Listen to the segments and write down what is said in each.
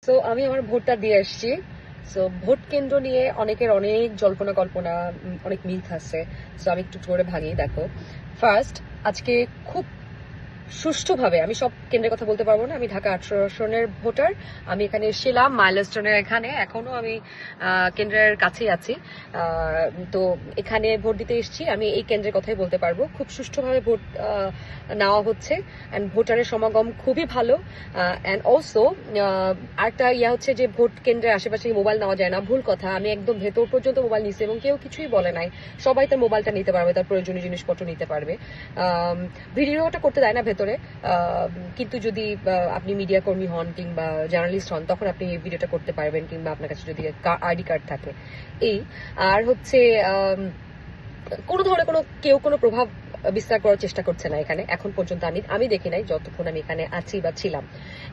So আমি আমার ভোটটা দিয়ে আসছি। সো ভোট কেন্দ্র নিয়ে অনেকের অনেক জল্পনা কল্পনা, অনেক মিথ আছে। সো আমি একটু করে ভাঙি। দেখো, ফার্স্ট, আজকে খুব সুষ্ঠুভাবে, আমি সব কেন্দ্রের কথা বলতে পারবো না, আমি ঢাকা 18 আসনের ভোটার। আমি এখানে এসেছিলাম মাইলস্টোনের এখানে, এখনো আমি কেন্দ্রের কাছেই আছি। তো এখানে ভোট দিতে এসেছি, আমি এই কেন্দ্রের কথাই বলতে পারবো। খুব সুষ্ঠুভাবে ভোট নেওয়া হচ্ছে, অ্যান্ড ভোটারের সমাগম খুবই ভালো। অ্যান্ড অলসো আরেকটা ইয়া হচ্ছে যে ভোট কেন্দ্রের আশেপাশে মোবাইল নেওয়া যায় না, ভুল কথা। আমি একদম ভেতর পর্যন্ত মোবাইল নিছি এবং কেউ কিছুই বলে নাই। সবাই তার মোবাইলটা নিতে পারবে, তার প্রয়োজনীয় জিনিসপত্র নিতে পারবে। ভিডিওটা করতে দেয় না ভেতরে, কিন্তু যদি আপনি মিডিয়া কর্মী হন কিংবা জার্নালিস্ট হন, তখন আপনি ভিডিওটা করতে পারবেন, কিংবা আপনার কাছে যদি আইডি কার্ড থাকে। এই আর হচ্ছে কোনো ধরনের কোনো প্রভাব বিস্তার করার চেষ্টা করছে না এখানে এখন পর্যন্ত, আমি দেখি নাই যতক্ষণ আমি এখানে আছি বা ছিলাম।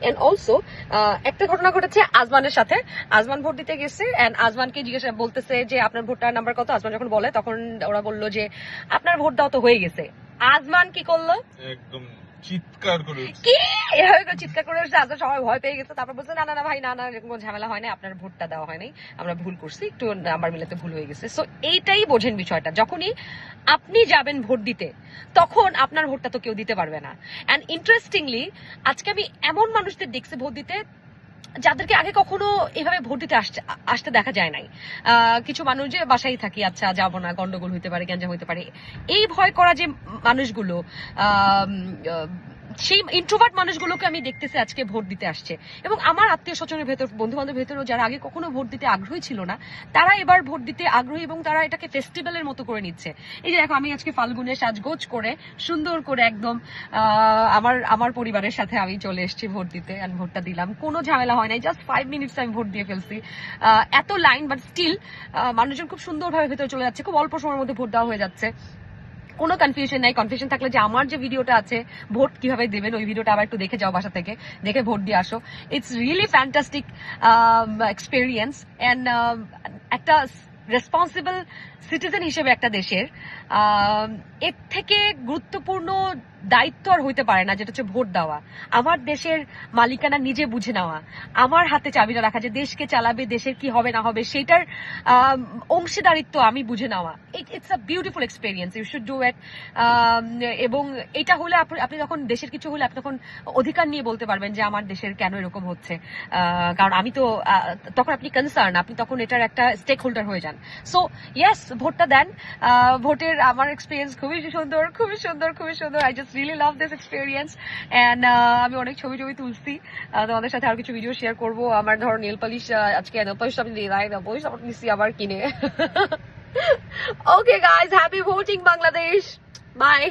এন্ড অলসো একটা ঘটনা ঘটেছে আজমানের সাথে। আজমান ভোট দিতে গেছে, এন্ড আজমানকে জিজ্ঞাসা বলতেছে যে আপনার ভোটার নাম্বার কত। আজমান যখন বলে তখন ওরা বললো যে আপনার ভোট দাও তো হয়ে গেছে। আজমান কি করলো? একদম চিৎকার করে কি এভাবে করে চিৎকার করে উঠছে। আজকে সবাই ভয় পেয়ে গেছে। তারপর বলছে না না না ভাই, না না, এরকম কোনো ঝামেলা হয় না, আপনার ভোটটা দেওয়া হয় নাই, আমরা ভুল করছি, একটু নাম্বার মিলাতে ভুল হয়ে গেছে। সো এইটাই বোঝেন বিষয়টা, যখনই আপনি যাবেন ভোট দিতে তখন আপনার ভোটটা তো কেউ দিতে পারবে না। এন্ড ইন্টারেস্টিংলি আজকে আমি এমন মানুষদের দেখছি ভোট দিতে যাদেরকে আগে কখনো এভাবে ভোট দিতে আসতে দেখা যায় নাই। কিছু মানুষ যে বাসায় থাকি, আচ্ছা যাবো না, গন্ডগোল হইতে পারে, গ্যাঞ্জাম হইতে পারে, এই ভয় করা যে মানুষগুলো, সেই ইন্ট্রোভার্ট মানুষগুলোকে আমি দেখতেছি আজকে ভোট দিতে আসছে। এবং আমার আত্মীয় স্বজনের ভেতর, বন্ধু বান্ধবের ভেতরেও যারা আগে কখনো ভোট দিতে আগ্রহী ছিল না, তারা এবার ভোট দিতে আগ্রহী এবং তারা এটাকে ফেস্টিভ্যালের মতো করে নিচ্ছে। এই যে দেখো, আমি আজকে ফাল্গুনে সাজগোজ করে সুন্দর করে একদম আমার পরিবারের সাথে আমি চলে এসেছি ভোট দিতে, আর ভোটটা দিলাম। কোনো ঝামেলা হয় নাই, জাস্ট 5 মিনিটস আমি ভোট দিয়ে ফেলছি। এত লাইন, বাট স্টিল মানুষজন খুব সুন্দরভাবে ভেতরে চলে যাচ্ছে, খুব অল্প সময়ের মধ্যে ভোট দেওয়া হয়ে যাচ্ছে। কোনো কনফিউশন নাই। কনফিউশন থাকলে যে আমার যে ভিডিওটা আছে ভোট কিভাবে দেবেন, ওই ভিডিওটা আবার একটু দেখে যাও, বাসা থেকে দেখে ভোট দিয়ে আসো। It's really fantastic experience. And একটা রেসপন্সিবল সিটিজেন হিসেবে একটা দেশের এর থেকে গুরুত্বপূর্ণ দায়িত্ব আর হইতে পারে না, যেটা হচ্ছে ভোট দেওয়া। আমার দেশের মালিকানা নিজে বুঝে নেওয়া, আমার হাতে চাবিটা রাখা, যে দেশকে চালাবে, দেশের কি হবে না হবে সেটার অংশীদারিত্ব আমি বুঝে নেওয়া। It's a beautiful experience, you should do it. এবং এটা হলে আপনি যখন দেশের কিছু হলে আপনি তখন অধিকার নিয়ে বলতে পারবেন যে আমার দেশের কেন এরকম হচ্ছে। কারণ আমি তো তখন আপনি কনসার্ন, আপনি তখন এটার একটা স্টেক হোল্ডার হয়ে যান। সো ইয়েস, ভোটটা দেন। ভোটের আমার এক্সপিরিয়েন্স খুবই সুন্দর, খুবই সুন্দর, খুবই সুন্দর। I just really love this experience. And আমি অনেক ছবি তুলছি, তোমাদের সাথে আর কিছু ভিডিও শেয়ার করবো। আমার ধরো নেল পালিশ, আজকে নেল পালিশ আমি নিচ্ছি আবার কিনে। Okay guys, happy voting Bangladesh. Bye.